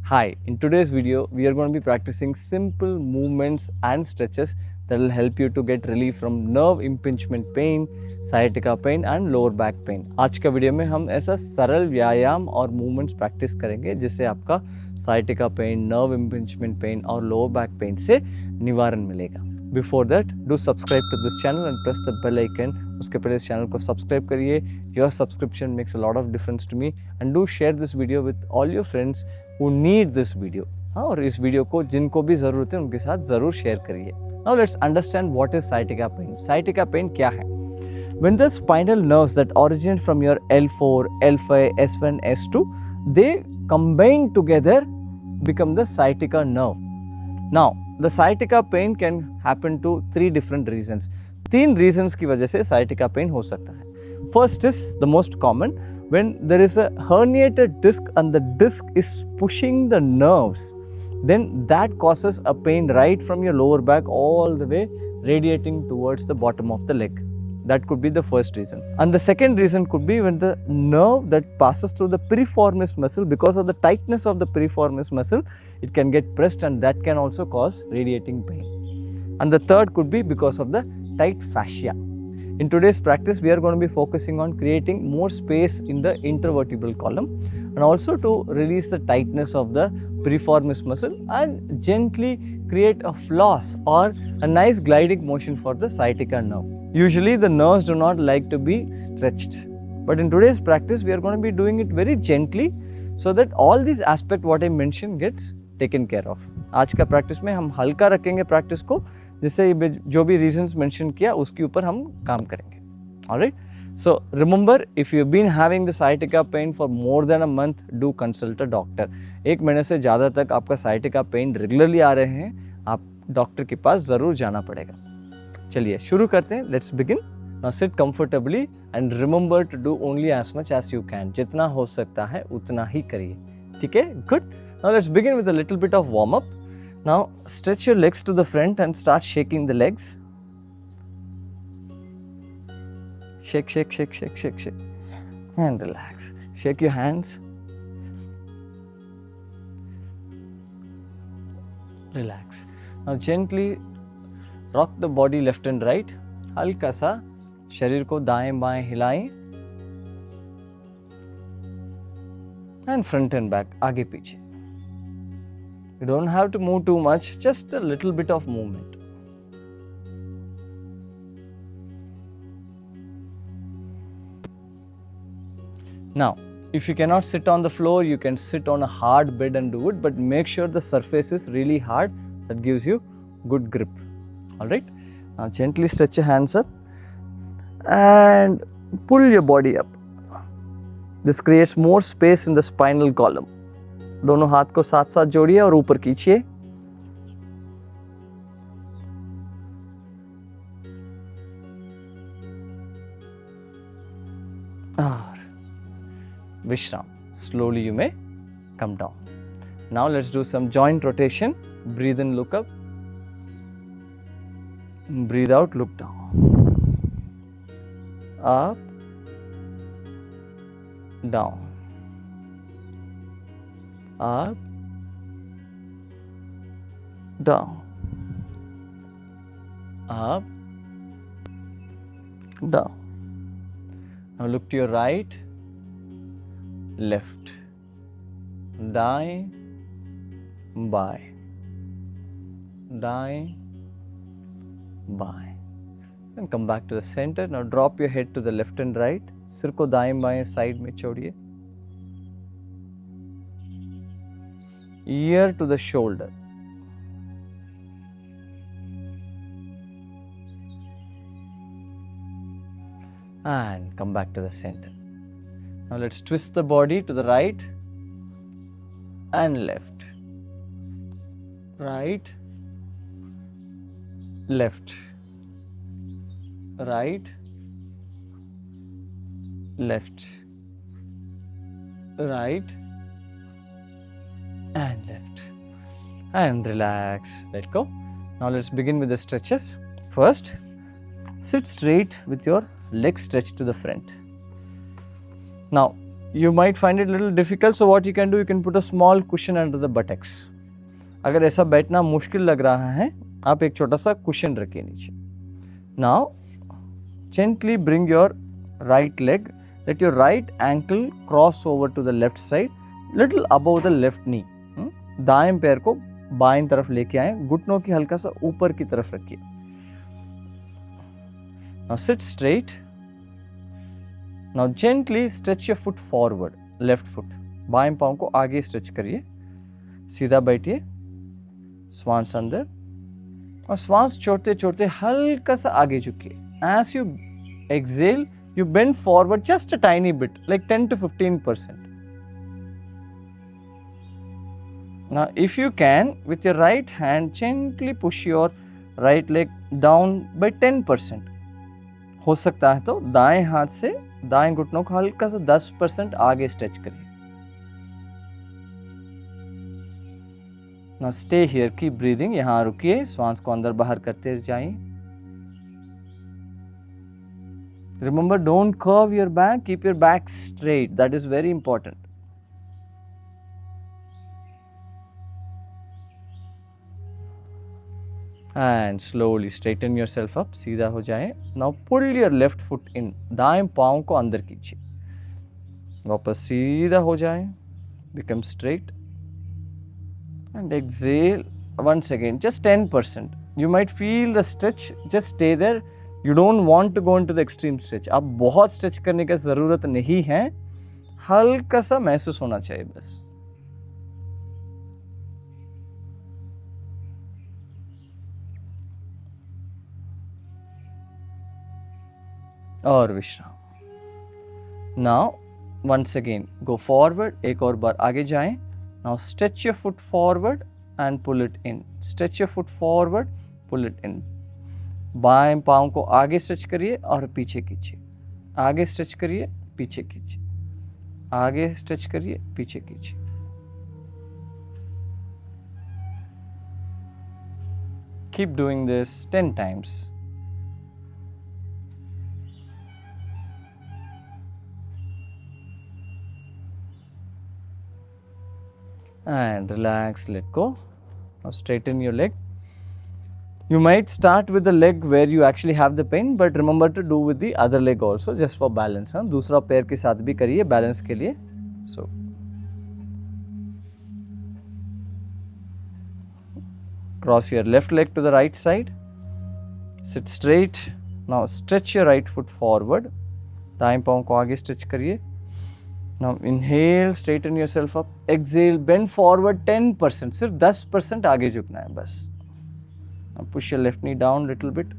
Hi, in today's video, we are going to be practicing simple movements and stretches that will help you to get relief from nerve impingement pain, sciatica pain and lower back pain. आज का video में हम ऐसा सरल व्यायाम और movements practice करेंगे जिससे आपका sciatica pain, nerve impingement pain और lower back pain से निवारण मिलेगा. Before that, do subscribe to this channel and press the bell icon. उसके पहले इस चैनल को सब्सक्राइब करिए. Your subscription makes a lot of difference to me and do share this video with all your friends who need this video. हाँ, और इस video को जिनको भी ज़रूरत है उनके साथ ज़रूर शेयर करिए. Now let's understand what is sciatica pain. Sciatica pain क्या है? When the spinal nerves that originate from your L4, L5, S1, S2, they combine together become the sciatica nerve. Now, the sciatica pain can happen to three different reasons. तीन reasons की वजह से sciatica pain हो सकता है. First is the most common, when there is a herniated disc and the disc is pushing the nerves, then that causes a pain right from your lower back all the way radiating towards the bottom of the leg. That could be the first reason. And the second reason could be when the nerve that passes through the piriformis muscle, because of the tightness of the piriformis muscle, it can get pressed and that can also cause radiating pain. And the third could be because of the tight fascia. In today's practice, we are going to be focusing on creating more space in the intervertebral column and also to release the tightness of the piriformis muscle and gently create a floss or a nice gliding motion for the sciatica nerve. Usually the nerves do not like to be stretched, but in today's practice we are going to be doing it very gently so that all these aspects what I mentioned gets taken care of. आज का practice में हम हल्का रखेंगे practice को, जिससे जो भी रीजंस मेंशन किया उसके ऊपर हम काम करेंगे. Alright, so remember, if you been having the sciatica pain for more than a month, do consult a doctor. एक महीने से ज़्यादा तक आपका sciatica pain रेगुलरली आ रहे हैं, आप डॉक्टर के पास ज़रूर जाना पड़ेगा. चलिए शुरू करते हैं. Let's begin. Now sit comfortably and remember to do only as much as you can. जितना हो सकता है उतना ही करिए. ठीक है, good. Now let's begin with a little bit of warm up. Now stretch your legs to the front and start shaking the legs. Shake, shake, shake, shake, shake, shake. And relax. Shake your hands. Relax. Now gently rock the body left and right. हल्का सा शरीर को दाएं बाएं हिलाएं. And front and back, आगे पीछे. You don't have to move too much, just a little bit of movement. Now, if you cannot sit on the floor, you can sit on a hard bed and do it, but make sure the surface is really hard. That gives you good grip. Alright? Now gently stretch your hands up and pull your body up. This creates more space in the spinal column. दोनों हाथ को साथ साथ जोड़िए और ऊपर खींचिए. और विश्राम. Slowly you may come down. Now let's do some joint rotation. Breathe in, look up. Breathe out, look down. Up, down. Up, down, up, down. Now look to your right, left, दाएं, बाएं, दाएं, बाएं. And come back to the center. Now drop your head to the left and right. सिर को दाएं बाएं side में छोड़िए. Ear to the shoulder. And come back to the center. Now let's twist the body to the right and left. Right, left, right, left, right, and left. And relax, let go. Now let's begin with the stretches. First, sit straight with your legs stretched to the front. Now you might find it a little difficult, so what you can do, you can put a small cushion under the buttocks. अगर ऐसा बैठना मुश्किल लग रहा है, आप एक छोटा सा cushion रखिए नीचे. Now gently bring your right leg, let your right ankle cross over to the left side, little above the left knee. दाएं पैर को बाएं तरफ लेके आए, घुटनों की हल्का सा ऊपर की तरफ रखिए. Now sit straight. Now gently stretch your foot forward, left foot. बाएं पाँव को आगे स्ट्रेच करिए, सीधा बैठिए, श्वास अंदर और श्वास छोड़ते छोड़ते हल्का सा आगे झुकिए. As you exhale, you bend forward just a tiny bit, like 10 to 15%. Now if you can, with your right hand, gently push your right leg down by 10%. हो सकता है तो दाएं हाथ से दाएं घुटनों को हल्का सा 10% आगे स्ट्रेच करिए. Now stay here, keep breathing. यहाँ रुकिए, श्वास को अंदर बाहर करते जाइए. Remember, don't curve your back, keep your back straight. That is very important. And slowly straighten yourself up, सीधा हो जाए. Now pull your left foot in. दाएं पाँव को अंदर कीजिए, वापस सीधा हो जाए, become straight. And exhale once again, just 10%. You might feel the stretch, just stay there. You don't want to go into the extreme stretch. आप बहुत स्ट्रेच करने की ज़रूरत नहीं है, हल्का सा महसूस होना चाहिए बस. और विश्राम. Now once again go forward, एक और बार आगे जाएं. Now stretch your foot forward and pull it in. Stretch your foot forward, pull it in. बाएं पाँव को आगे स्ट्रेच करिए और पीछे कीजिए. आगे स्ट्रेच करिए, पीछे कीजिए. आगे स्ट्रेच करिए, पीछे कीजिए. Keep doing this 10 times. And relax, let go. Now straighten your leg. You might start with the leg where you actually have the pain, but remember to do with the other leg also, just for balance. दूसरा पैर के साथ भी करिए balance के लिए. So cross your left leg to the right side. Sit straight. Now stretch your right foot forward. दाएं पाँव को आगे स्ट्रेच करिए. Now inhale, straighten yourself up. Exhale, bend forward 10%. सिर्फ 10% आगे झुकना है बस. Now push your left knee down a little bit.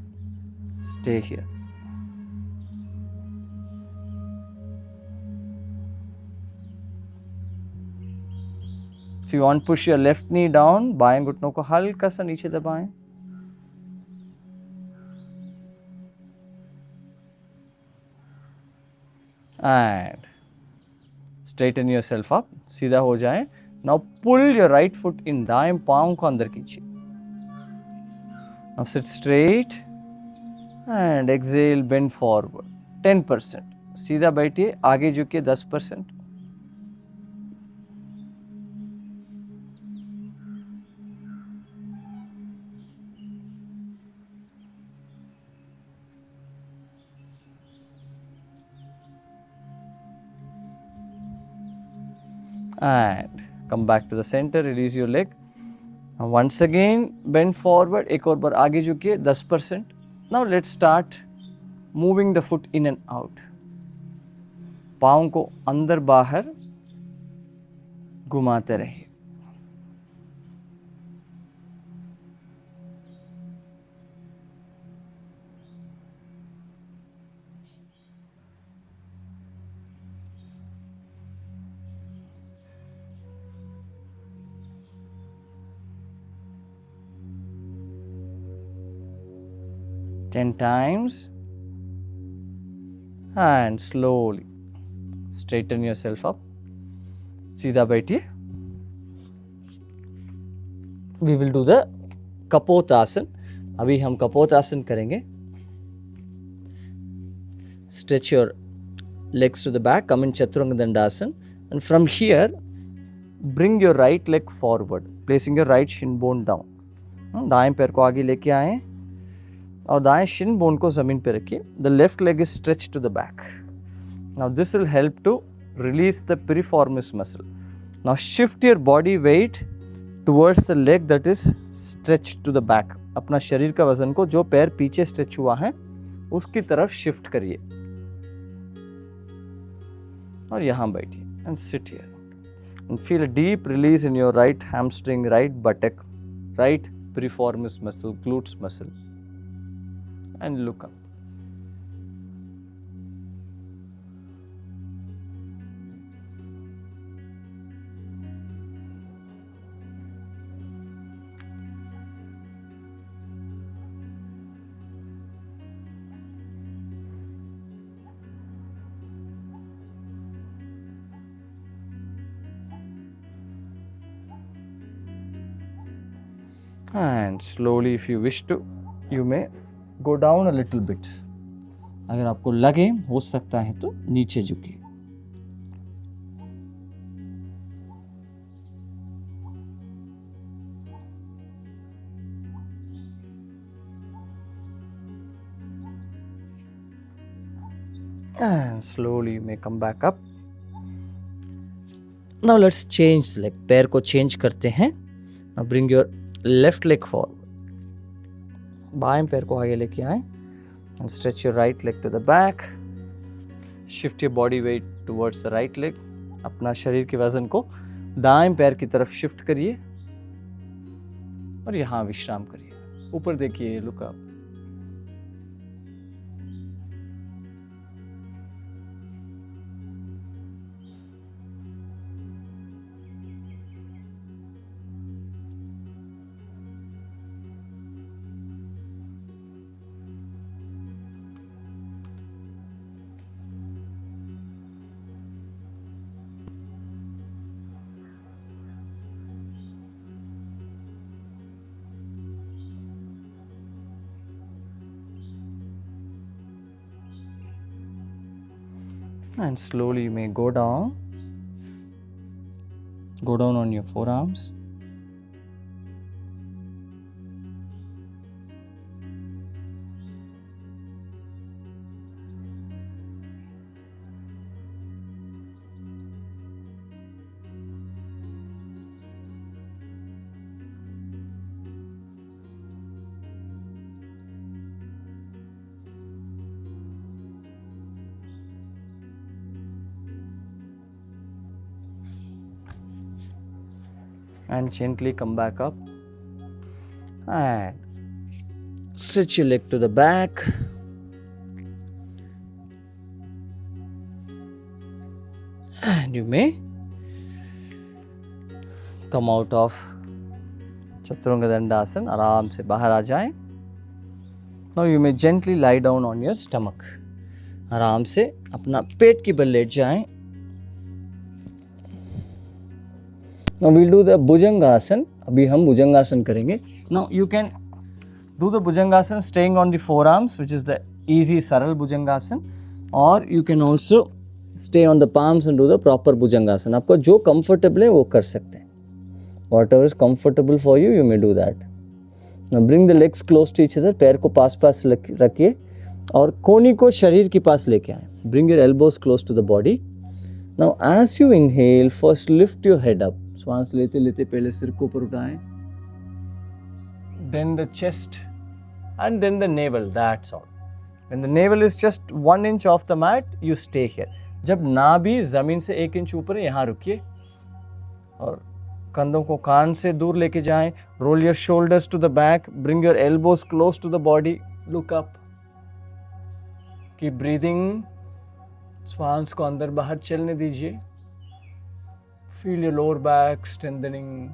Stay here. If you want, push your left knee down. बाएं घुटनों को हल्का सा नीचे दबाएं. And straighten yourself up, सीधा हो जाएं. Now pull your right foot in. दाएं पाँव को अंदर कीजिए. Now sit straight and exhale, bend forward 10%. सीधा बैठिए, आगे झुकिए 10%. And come back to the center, release your leg. Now once again bend forward, एक और बार आगे झुकिए 10%. Now let's start moving the foot in and out. पाँव को अंदर बाहर घुमाते रहिए. Ten times. And slowly straighten yourself up. सीधा बैठिए. We will do the kapotasana. अभी हम कपोतासन करेंगे. Stretch your legs to the back, come in Chaturanga Dandasana, and from here bring your right leg forward, placing your right shin bone down. दाएं पैर को आगे लेके आए और दाएं shin bone को ज़मीन पे रखिए. The left leg is stretched to the back. Now this will help to release the piriformis muscle. Now shift your body weight towards the leg that is stretched to the back. अपना शरीर का वजन को जो पैर पीछे stretch हुआ है उसकी तरफ शिफ्ट करिए और यहाँ बैठिए and sit here and feel a deep release in your right hamstring, right buttock, right piriformis muscle, glutes muscle, and look up. And slowly, if you wish to, you may go down a little bit. अगर आपको लगे हो सकता है तो नीचे झुकिए. And slowly you may come back up. Now let's change the leg. पैर को change करते हैं. Now bring your left leg forward. बाएं पैर को आगे लेके आए and stretch your right leg to the back. Shift your body weight towards the right leg. अपना शरीर के वजन को दाएं पैर की तरफ शिफ्ट करिए और यहाँ विश्राम करिए. ऊपर देखिए, look up. And slowly you may go down on your forearms. And gently come back up and stretch your leg to the back. And you may come out of Chaturanga Dandasana. आराम से बाहर आ जाएं. Now you may gently lie down on your stomach. आराम से अपना पेट की बल late जाएं. Now we'll do the Bhujangasana. अभी हम भुजंगासन करेंगे. Now you can do the Bhujangasana staying on the forearms, which is the easy Saral Bhujangasana, or you can also stay on the palms and do the proper Bhujangasana. आपको जो comfortable है वो कर सकते हैं. Whatever is comfortable for you, you may do that. Now bring the legs close to each other. पैर को पास पास रखिए और कोहनी को शरीर के पास लेके आए. Bring your elbows close to the body. Now as you inhale, first lift your head up. श्वास लेते लेते पहले सिर को ऊपर उठाएं. Then the chest and then the navel. That's all. When the navel is just 1 inch off the mat, you stay here. जब नाभि जमीन से 1 इंच ऊपर है, यहाँ रुकिए और कंधों को कान से दूर लेके जाएं. Roll your shoulders to the back. Bring your elbows close to the body. Look up. Keep breathing. श्वास को अंदर बाहर चलने दीजिए. Feel your lower back strengthening.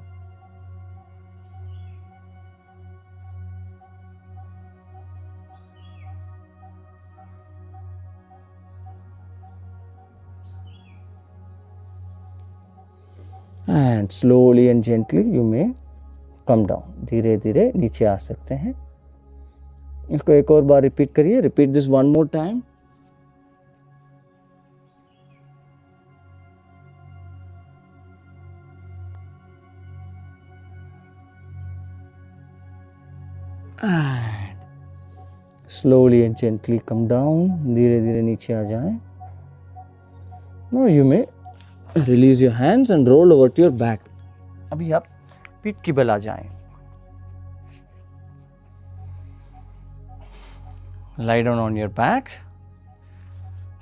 And slowly and gently you may come down. धीरे धीरे नीचे आ सकते हैं. इसको एक और बार रिपीट करिए. Repeat this one more time. and slowly and gently come down. धीरे धीरे नीचे आ जाएं. Now you may release your hands and roll over to your back. अभी आप पीठ की बल आ जाएं. Lie down on your back.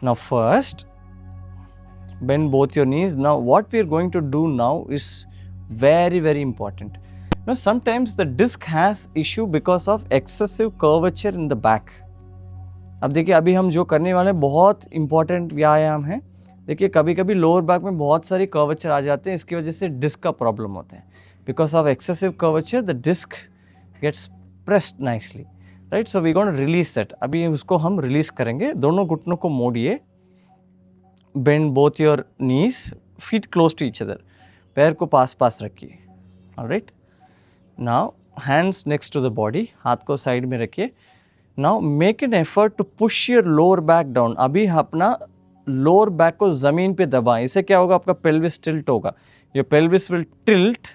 Now first, bend both your knees. Now what we are going to do now is very, very important. Now sometimes the disc has issue because of excessive curvature in the back. अब देखिए अभी हम जो करने वाले हैं बहुत important व्यायाम है. देखिए कभी कभी लोअर बैक में बहुत सारी कर्वेचर आ जाते हैं, इसकी वजह से डिस्क का प्रॉब्लम होता है. Because of excessive curvature the disc gets pressed nicely, right. So we gonna release that. अभी उसको हम रिलीज करेंगे. दोनों घुटनों को मोड़िए. Bend both your knees, feet close to each other. पैर को पास पास रखिए. Alright. Now hands next to the body. हाथ को साइड में रखिए. Now make an effort to push your lower back down. अभी अपना लोअर बैक को जमीन पे दबाएं. इससे क्या होगा, आपका पेल्विस टिल्ट होगा. Your pelvis will tilt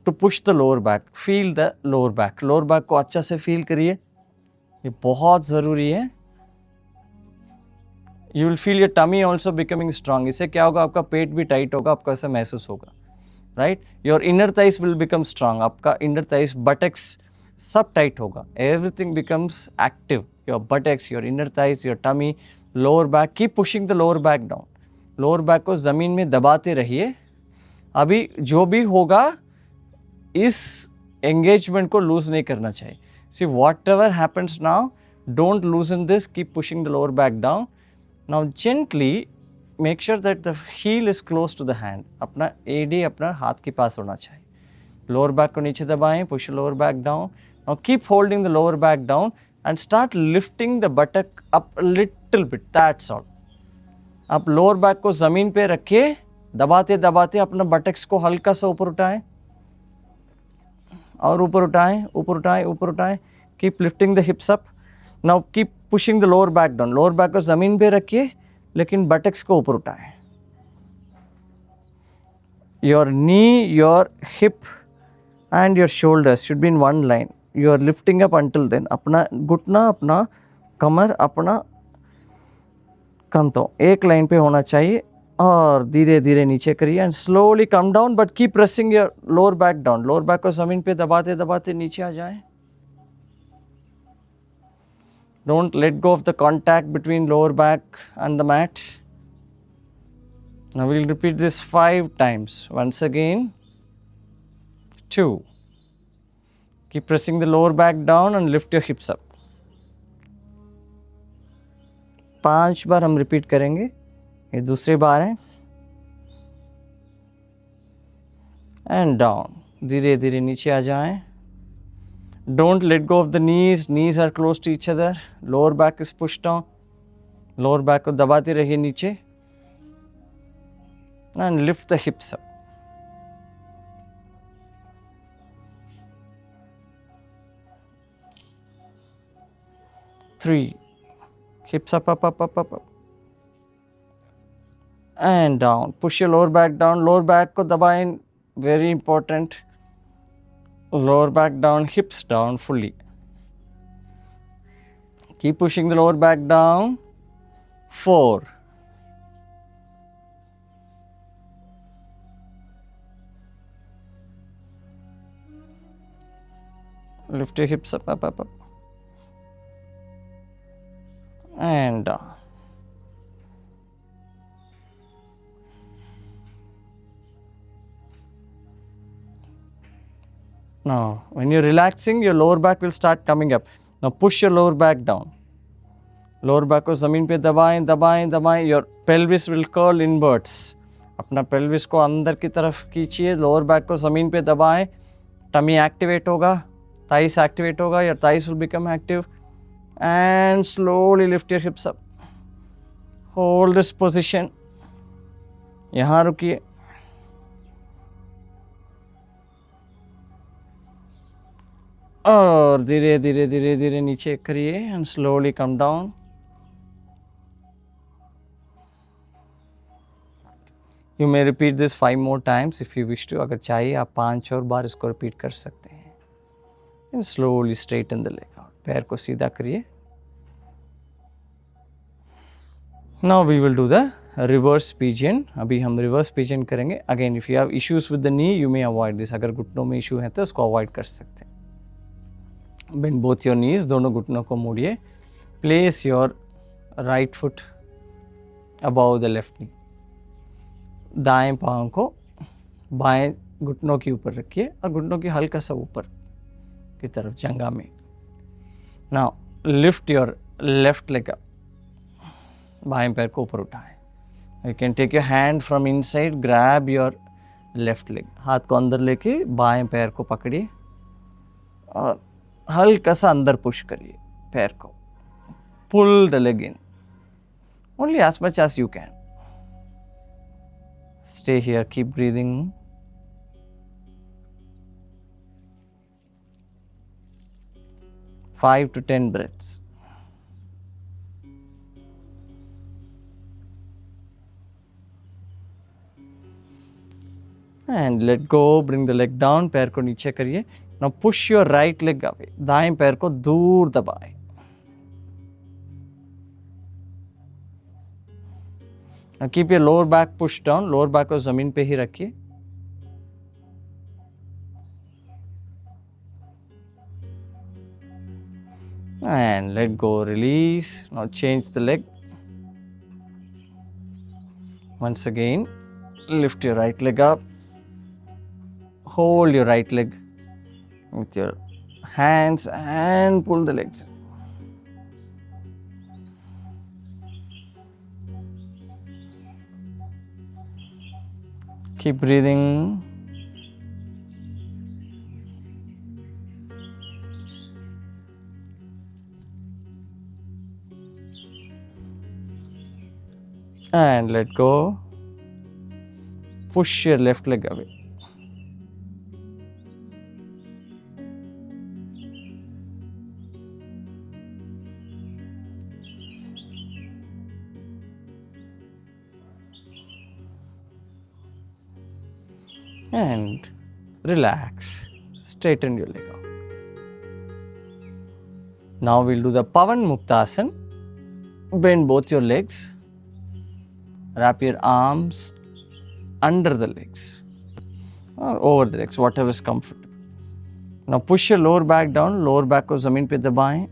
to push the lower back. Feel the lower back. Lower back को अच्छा से फील करिए, ये बहुत ज़रूरी है. You will feel your tummy also becoming strong. इससे क्या होगा, आपका पेट भी टाइट होगा, आपको ऐसा महसूस होगा, right. Your inner thighs will become strong. आपका इनर थाइस, बटक्स सब टाइट होगा. Everything becomes active. Your buttocks, your inner thighs, your tummy, lower back. Keep pushing the lower back down. Lower back को ज़मीन में दबाते रहिए. अभी जो भी होगा इस एंगेजमेंट को लूज नहीं करना चाहिए. See whatever happens now, don't loosen this. Keep pushing the lower back down. Now gently make sure that the heel is close to the hand. अपना एडी अपना हाथ के पास होना चाहिए. लोअर बैक को नीचे दबाएं. Push lower back down. Now keep holding the lower back down and start lifting the buttock up a little bit. That's all. आप लोअर बैक को जमीन पे रखिए. दबाते दबाते अपना बटक्स को हल्का सा ऊपर उठाएं और ऊपर उठाएं, ऊपर उठाएं, ऊपर उठाएं. Keep lifting the hips up. Now keep pushing the lower back down. Lower back को जमीन पे रखिए लेकिन बटक्स को ऊपर उठाएं. Your knee, your hip and your shoulders should be in one line. You are lifting up until then. अपना घुटना, अपना कमर, अपना कंधों एक लाइन पे होना चाहिए. और धीरे धीरे नीचे करिए and slowly come down. But keep pressing your lower back down. Lower back को जमीन पे दबाते दबाते नीचे आ जाए. Don't let go off the contact between lower back and the mat. Now we will repeat this 5 times. Once again, 2. Keep pressing the lower back down and lift your hips up. 5 बार हम repeat करेंगे. ये दूसरी बार है. And down. धीरे धीरे नीचे आ जाएं. Don't let go off the knees. Knees are close to each other. Lower back is pushed down. Lower back को दबाते रहिए नीचे and lift the hips up. 3. Hips up, up, up, up, up, up. And down. Push your lower back down. Lower back को दबाएं. Very important. Lower back down, hips down fully. Keep pushing the lower back down. 4. Lift your hips up, up, up, up. And down. Now, when you're relaxing, your lower back will start coming up. Now, push your lower back down. Lower back को ज़मीन पे दबाएं, दबाएं, दबाएं. Your pelvis will curl inwards. अपना pelvis को अंदर की तरफ खींचिए. Lower back को ज़मीन पे दबाएं. Tummy activate होगा. Thighs activate होगा. Your thighs will become active. And slowly lift your hips up. Hold this position. यहाँ रुकिए. और धीरे धीरे धीरे धीरे नीचे करिए and slowly come down. You may repeat this 5 more times if you wish to. अगर चाहिए आप 5 और बार इसको रिपीट कर सकते हैं. And slowly straighten the leg out, पैर को सीधा करिए. Now we will do the reverse pigeon. अभी हम रिवर्स पिजन करेंगे. Again if you have issues with the knee you may avoid this. अगर घुटनों में इशू है तो उसको अवॉइड कर सकते हैं. बेंड बोथ योर नीज, दोनों घुटनों को मोड़िए. Place your right foot above the left knee. दाएं पाँव को बाएं घुटनों के ऊपर रखिए और घुटनों की हल्का सा ऊपर की तरफ जंगा में. Now lift your left leg up. बाएं पैर को ऊपर उठाएं. You can take your hand from inside, grab your left leg. हाथ को अंदर लेके बाएं पैर को पकड़िए और हल्का सा अंदर पुश करिए पैर को. Pull the leg in only as much as you can. Stay here, keep breathing. Five to 10 breaths. And let go, bring the leg down, पैर को नीचे करिए. Now push your right leg away. दाएं पैर को दूर दबाएं. Now keep your lower back pushed down. Lower back को जमीन पे ही रखिए. And let go, release. Now change the leg. Once again, lift your right leg up. Hold your right leg with your hands and pull the legs. Keep breathing. And let go. Push your left leg away. And relax. Straighten your leg out. Now we'll do the Pavan Muktasana. Bend both your legs. Wrap your arms under the legs or over the legs, whatever is comfortable. Now push your lower back down. Lower back को ज़मीन पे दबाएं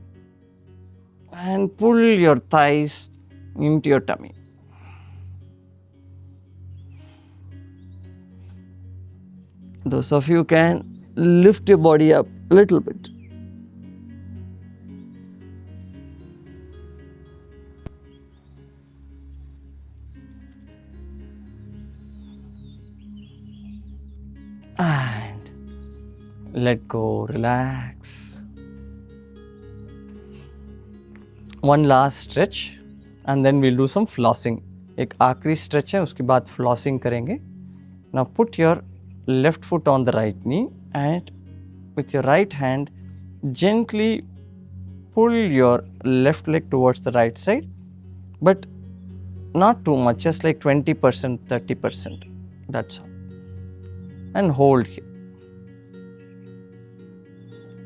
and pull your thighs into your tummy. Those of you can lift your body up a little bit. And let go, relax. One last stretch and then we'll do some flossing. एक आखिरी stretch है, उसके बाद flossing करेंगे. Now put your left foot on the right knee and with your right hand gently pull your left leg towards the right side, but not too much, just like 20%, 30%. That's all. And hold here.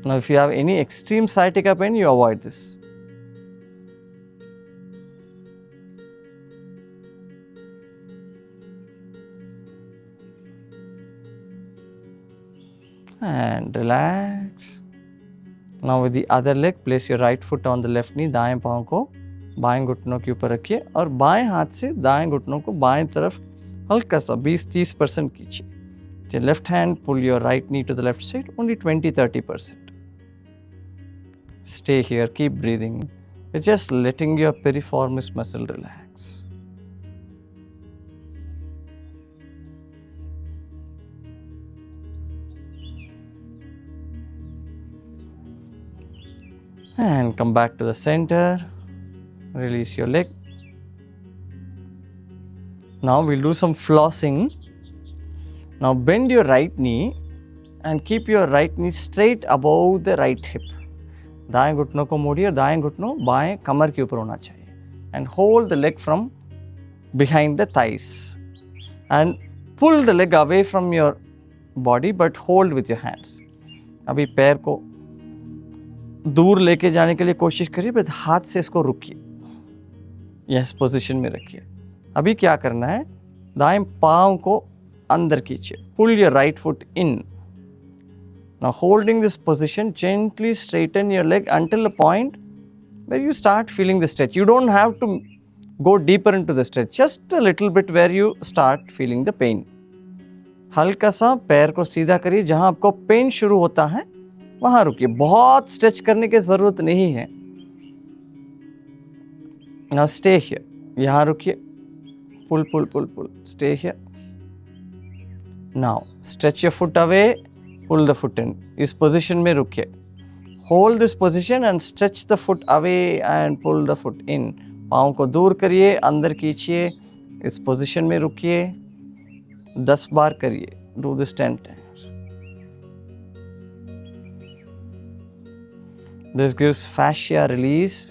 Now if you have any extreme sciatica pain, you avoid this. And relax. Now with the other leg, place your right foot on the left knee. दाएं पाँव को बाएं घुटनों के ऊपर रखिए और बाएं हाथ से दाएं घुटनों को बाएं तरफ हल्का सा 20-30% कीजिए. With your left hand, pull your right knee to the left side, only 20-30%. Stay here, keep breathing. You're just letting your piriformis muscle relax. And come back to the center. Release your leg. Now we'll do some flossing. Now bend your right knee and keep your right knee straight above the right hip. दाएं घुटनों को मोड़िए और दाएं घुटनों बाएं कमर के ऊपर होना चाहिए. And hold the leg from behind the thighs. And pull the leg away from your body but hold with your hands. अभी पैर को दूर लेके जाने के लिए कोशिश करिए, बट हाथ से इसको रुकिए, यस पोजीशन में रखिए। अभी क्या करना है, दाएं पाँव को अंदर खींचिए, pull your right foot in. Now holding this position, gently straighten your leg until the point where you start feeling the stretch. You don't have to go deeper into the stretch, just a little bit where you start feeling the pain. हल्का सा पैर को सीधा करिए, जहां आपको pen शुरू होता है वहां रुकिए, बहुत स्ट्रेच करने की जरूरत नहीं है। Now stay here, यहां रुकिए, pull pull pull pull, stay here. Now stretch your foot away, pull the foot in. इस पोजीशन में रुकिए, hold this position and stretch the foot away and pull the foot in. पाँव को दूर करिए, अंदर खींचिए, इस पोजीशन में रुकिए, 10 बार करिए, do this 10 times. This gives fascia release.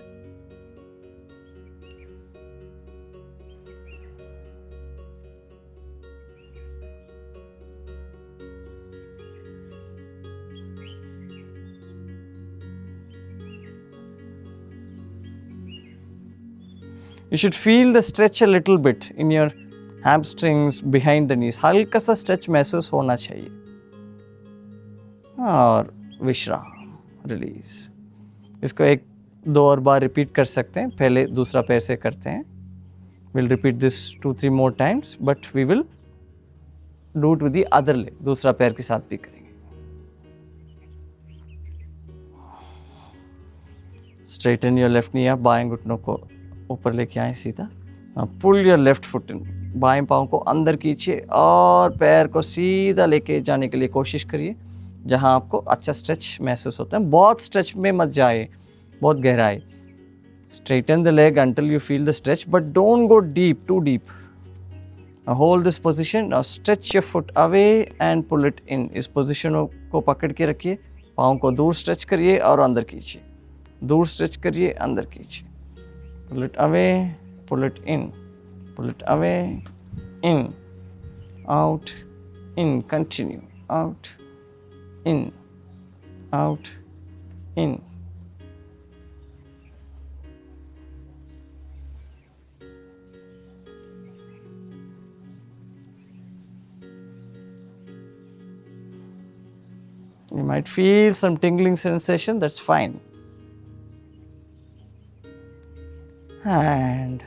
You should feel the stretch a little bit in your hamstrings, behind the knees. हल्का सा स्ट्रेच महसूस होना चाहिए। और विश्राम, रिलीज। इसको 1-2 और बार रिपीट कर सकते हैं। पहले दूसरा पैर से करते हैं। We'll repeat this 2-3 more times, but we will do it with the other leg. दूसरा पैर के साथ भी करेंगे। Straighten your left knee up, बाएं घुटनों को ऊपर लेके आए सीधा। Pull your left foot in, बाएं पाँव को अंदर खींचिए और पैर को सीधा लेके जाने के लिए कोशिश करिए, जहां आपको अच्छा स्ट्रेच महसूस होता है। बहुत स्ट्रेच में मत जाए, बहुत गहराई। Straighten the leg until you feel the stretch, but don't go deep, too deep. Hold this position और stretch your foot away and pull it in. इस पोजिशन को पकड़ के रखिए, पाँव को दूर स्ट्रेच करिए और अंदर खींचिए, दूर स्ट्रेच करिए, अंदर खींचिए। Pull it away, pull it in, pull it away, in, out, in, continue, out, in, out, in. You might feel some tingling sensation, that's fine. And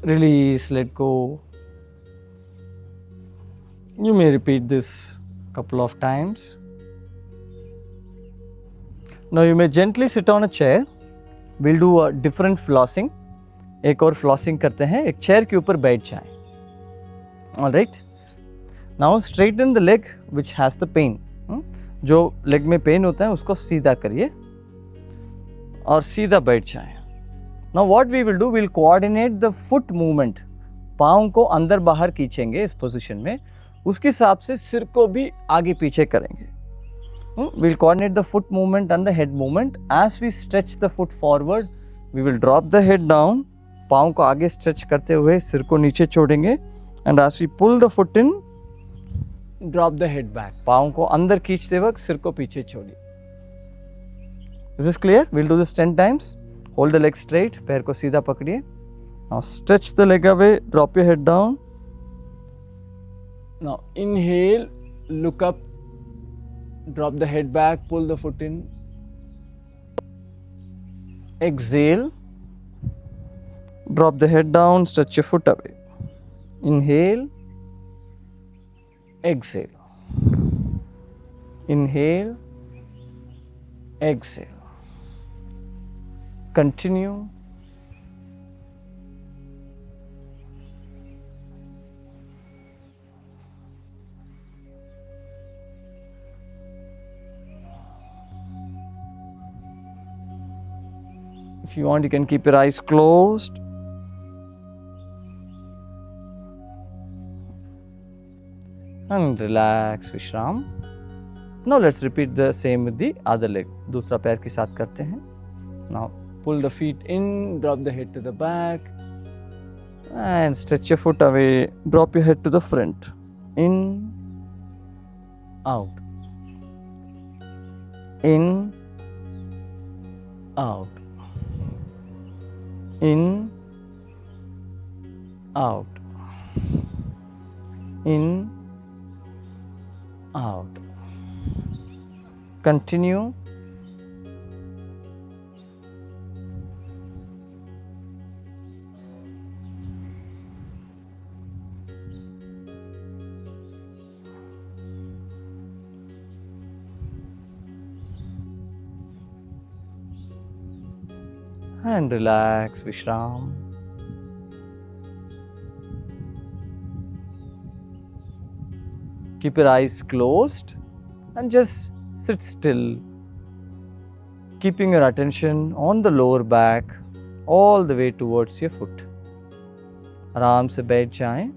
release, let go. You may repeat this couple of times. Now you may gently sit on a chair. We'll do a different flossing. एक और flossing करते हैं, एक chair के ऊपर बैठ जाएं. All right. Now straighten the leg which has the pain. जो leg में pain होता है उसको सीधा करिए और सीधा बैठ जाएं. Now what we will do, we'll coordinate the foot movement. पाँव को अंदर बाहर खींचेंगे इस पोजीशन में, उसके हिसाब से सिर को भी आगे पीछे करेंगे. We'll coordinate the foot movement and the head movement. As we stretch the foot forward, we will drop the head down. पाँव को आगे stretch करते हुए सिर को नीचे छोड़ेंगे. And as we pull the foot in, drop the head back. पाँव को अंदर खींचते वक्त सिर को पीछे छोड़िए. Is this clear? We'll do this 10 times. Hold the leg straight, पैर को सीधा पकड़िए. Now stretch the leg away, drop your head down. Now inhale, look up, drop the head back, pull the foot in. Exhale, drop the head down, stretch your foot away. Inhale, exhale. Inhale, exhale. Continue. If you want, you can keep your eyes closed. And relax, Vishram. Now let's repeat the same with the other leg. दूसरा पैर के साथ करते हैं. Now pull the feet in, drop the head to the back, and stretch your foot away. Drop your head to the front. In, out. In, out, in, out, in, out. Continue. And relax, Vishram. Keep your eyes closed and just sit still, keeping your attention on the lower back all the way towards your foot. आराम से बैठ जाएं,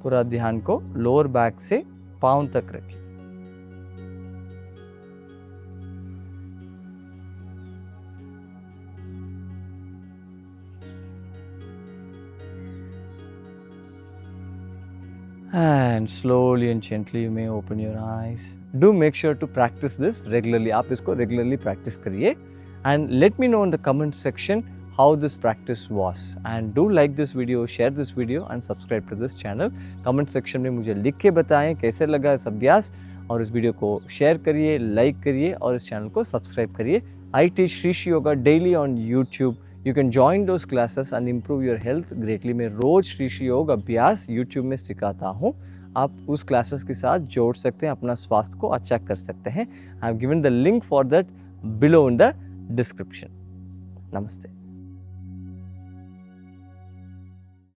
पूरा ध्यान को lower back से पांव तक रखें. And slowly and gently you may open your eyes. Do make sure to practice this regularly. आप इसको regularly practice करिए. And let me know in the comment section how this practice was. And do like this video, share this video and subscribe to this channel. Comment section में मुझे लिख के बताएं कैसे लगा इस अभ्यास, और इस वीडियो को शेयर करिए, लाइक करिए और इस चैनल को सब्सक्राइब करिए. I teach Shrishi Yoga daily on YouTube. You can join those classes and improve your health greatly. मैं रोज श्रीशी योग अभ्यास YouTube में सिखाता हूँ. आप उस क्लासेस के साथ जोड़ सकते हैं, अपना स्वास्थ्य को अच्छा कर सकते हैं. I have given the link for that below in the description. Namaste.